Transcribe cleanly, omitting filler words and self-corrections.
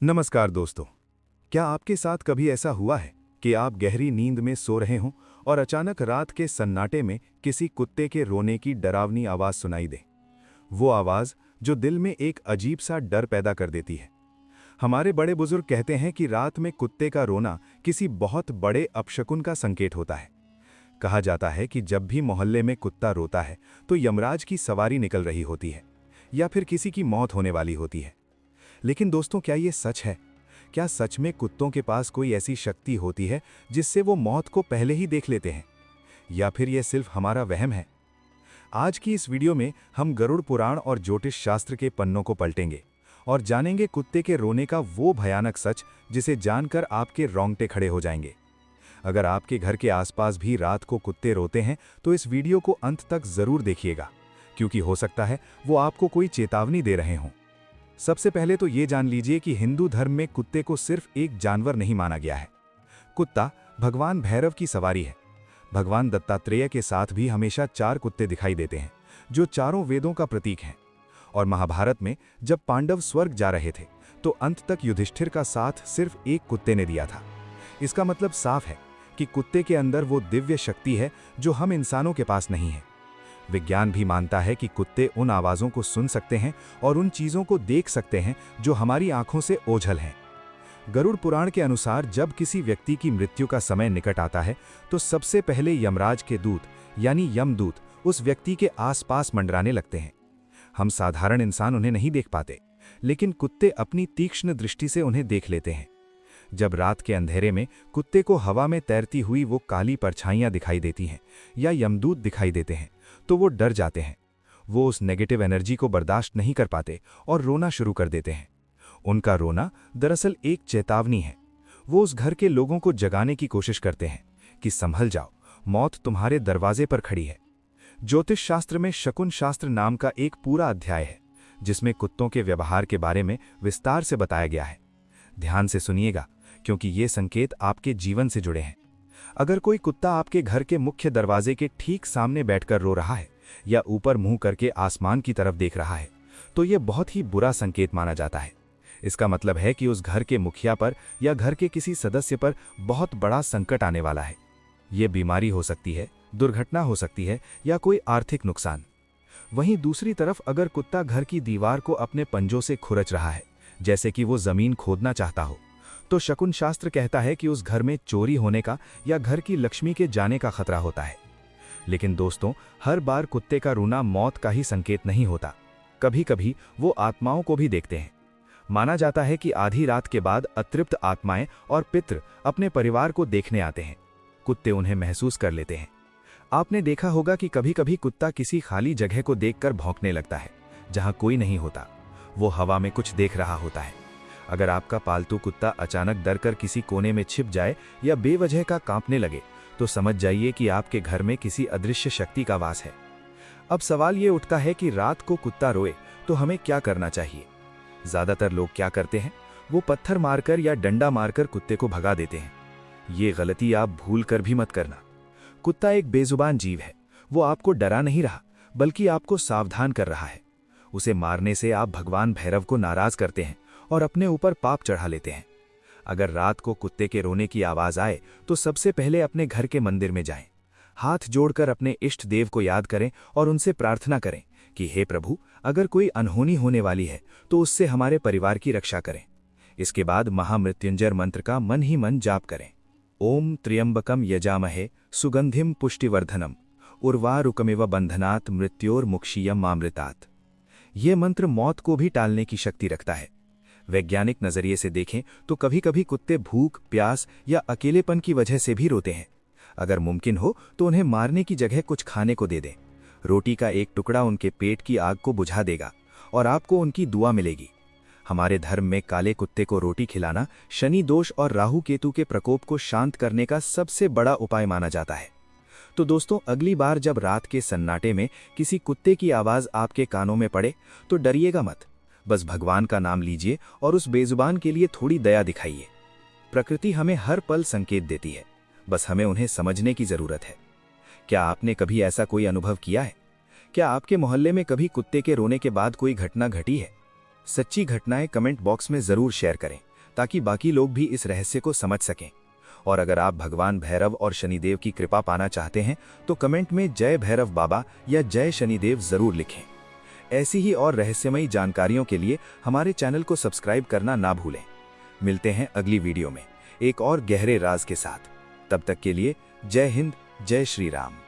नमस्कार दोस्तों। क्या आपके साथ कभी ऐसा हुआ है कि आप गहरी नींद में सो रहे हों और अचानक रात के सन्नाटे में किसी कुत्ते के रोने की डरावनी आवाज़ सुनाई दे? वो आवाज़ जो दिल में एक अजीब सा डर पैदा कर देती है। हमारे बड़े बुजुर्ग कहते हैं कि रात में कुत्ते का रोना किसी बहुत बड़े अपशकुन का संकेत होता है। कहा जाता है कि जब भी मोहल्ले में कुत्ता रोता है तो यमराज की सवारी निकल रही होती है या फिर किसी की मौत होने वाली होती है। लेकिन दोस्तों, क्या ये सच है? क्या सच में कुत्तों के पास कोई ऐसी शक्ति होती है जिससे वो मौत को पहले ही देख लेते हैं, या फिर यह सिर्फ हमारा वहम है? आज की इस वीडियो में हम गरुड़ पुराण और ज्योतिष शास्त्र के पन्नों को पलटेंगे और जानेंगे कुत्ते के रोने का वो भयानक सच जिसे जानकर आपके रोंगटे खड़े हो जाएंगे। अगर आपके घर के आसपास भी रात को कुत्ते रोते हैं तो इस वीडियो को अंत तक जरूर देखिएगा, क्योंकि हो सकता है वो आपको कोई चेतावनी दे रहे हों। सबसे पहले तो ये जान लीजिए कि हिंदू धर्म में कुत्ते को सिर्फ एक जानवर नहीं माना गया है। कुत्ता भगवान भैरव की सवारी है। भगवान दत्तात्रेय के साथ भी हमेशा 4 कुत्ते दिखाई देते हैं, जो चारों वेदों का प्रतीक हैं। और महाभारत में जब पांडव स्वर्ग जा रहे थे तो अंत तक युधिष्ठिर का साथ सिर्फ एक कुत्ते ने दिया था। इसका मतलब साफ है कि कुत्ते के अंदर वो दिव्य शक्ति है जो हम इंसानों के पास नहीं है। विज्ञान भी मानता है कि कुत्ते उन आवाज़ों को सुन सकते हैं और उन चीज़ों को देख सकते हैं जो हमारी आंखों से ओझल हैं। गरुड़ पुराण के अनुसार जब किसी व्यक्ति की मृत्यु का समय निकट आता है तो सबसे पहले यमराज के दूत यानी यमदूत उस व्यक्ति के आसपास मंडराने लगते हैं। हम साधारण इंसान उन्हें नहीं देख पाते, लेकिन कुत्ते अपनी तीक्ष्ण दृष्टि से उन्हें देख लेते हैं। जब रात के अंधेरे में कुत्ते को हवा में तैरती हुई वो काली परछाइयां दिखाई देती हैं या यमदूत दिखाई देते हैं तो वो डर जाते हैं। वो उस नेगेटिव एनर्जी को बर्दाश्त नहीं कर पाते और रोना शुरू कर देते हैं। उनका रोना दरअसल एक चेतावनी है। वो उस घर के लोगों को जगाने की कोशिश करते हैं कि संभल जाओ, मौत तुम्हारे दरवाजे पर खड़ी है। ज्योतिष शास्त्र में शकुन शास्त्र नाम का एक पूरा अध्याय है जिसमें कुत्तों के व्यवहार के बारे में विस्तार से बताया गया है। ध्यान से सुनिएगा, क्योंकि ये संकेत आपके जीवन से जुड़े हैं। अगर कोई कुत्ता आपके घर के मुख्य दरवाजे के ठीक सामने बैठकर रो रहा है या ऊपर मुंह करके आसमान की तरफ देख रहा है तो यह बहुत ही बुरा संकेत माना जाता है। इसका मतलब है कि उस घर के मुखिया पर या घर के किसी सदस्य पर बहुत बड़ा संकट आने वाला है। ये बीमारी हो सकती है, दुर्घटना हो सकती है या कोई आर्थिक नुकसान। वहीं दूसरी तरफ अगर कुत्ता घर की दीवार को अपने पंजों से खुरच रहा है, जैसे कि वो जमीन खोदना चाहता हो, तो शकुन शास्त्र कहता है कि उस घर में चोरी होने का या घर की लक्ष्मी के जाने का खतरा होता है। लेकिन दोस्तों, हर बार कुत्ते का रोना मौत का ही संकेत नहीं होता। कभी कभी वो आत्माओं को भी देखते हैं। माना जाता है कि आधी रात के बाद अतृप्त आत्माएं और पितृ अपने परिवार को देखने आते हैं। कुत्ते उन्हें महसूस कर लेते हैं। आपने देखा होगा कि कभी कभी कुत्ता किसी खाली जगह को देखकर भौंकने लगता है जहां कोई नहीं होता। वो हवा में कुछ देख रहा होता है। अगर आपका पालतू कुत्ता अचानक डर कर किसी कोने में छिप जाए या बेवजह का कांपने लगे तो समझ जाइए कि आपके घर में किसी अदृश्य शक्ति का वास है। अब सवाल ये उठता है कि रात को कुत्ता रोए तो हमें क्या करना चाहिए? ज्यादातर लोग क्या करते हैं, वो पत्थर मारकर या डंडा मारकर कुत्ते को भगा देते हैं। ये गलती आप भूल कर भी मत करना। कुत्ता एक बेजुबान जीव है। वो आपको डरा नहीं रहा, बल्कि आपको सावधान कर रहा है। उसे मारने से आप भगवान भैरव को नाराज करते हैं और अपने ऊपर पाप चढ़ा लेते हैं। अगर रात को कुत्ते के रोने की आवाज आए तो सबसे पहले अपने घर के मंदिर में जाएं। हाथ जोड़कर अपने इष्ट देव को याद करें और उनसे प्रार्थना करें कि हे प्रभु, अगर कोई अनहोनी होने वाली है तो उससे हमारे परिवार की रक्षा करें। इसके बाद महामृत्युंजय मंत्र का मन ही मन जाप करें। ओम त्र्यंबकम यजामहे सुगंधिम पुष्टिवर्धनम उर्वारुकमिव बंधनात् मृत्योर्मुक्षीयम मामृतात्। ये मंत्र मौत को भी टालने की शक्ति रखता है। वैज्ञानिक नजरिए से देखें तो कभी कभी कुत्ते भूख, प्यास या अकेलेपन की वजह से भी रोते हैं। अगर मुमकिन हो तो उन्हें मारने की जगह कुछ खाने को दे दें। रोटी का एक टुकड़ा उनके पेट की आग को बुझा देगा और आपको उनकी दुआ मिलेगी। हमारे धर्म में काले कुत्ते को रोटी खिलाना शनि दोष और राहु केतु के प्रकोप को शांत करने का सबसे बड़ा उपाय माना जाता है। तो दोस्तों, अगली बार जब रात के सन्नाटे में किसी कुत्ते की आवाज आपके कानों में पड़े तो डरिएगा मत। बस भगवान का नाम लीजिए और उस बेजुबान के लिए थोड़ी दया दिखाइए। प्रकृति हमें हर पल संकेत देती है, बस हमें उन्हें समझने की जरूरत है। क्या आपने कभी ऐसा कोई अनुभव किया है? क्या आपके मोहल्ले में कभी कुत्ते के रोने के बाद कोई घटना घटी है? सच्ची घटनाएं कमेंट बॉक्स में जरूर शेयर करें ताकि बाकी लोग भी इस रहस्य को समझ सकें। और अगर आप भगवान भैरव और शनिदेव की कृपा पाना चाहते हैं तो कमेंट में जय भैरव बाबा या जय शनिदेव जरूर लिखें। ऐसी ही और रहस्यमयी जानकारियों के लिए हमारे चैनल को सब्सक्राइब करना ना भूलें। मिलते हैं अगली वीडियो में एक और गहरे राज के साथ। तब तक के लिए जय हिंद, जय श्री राम।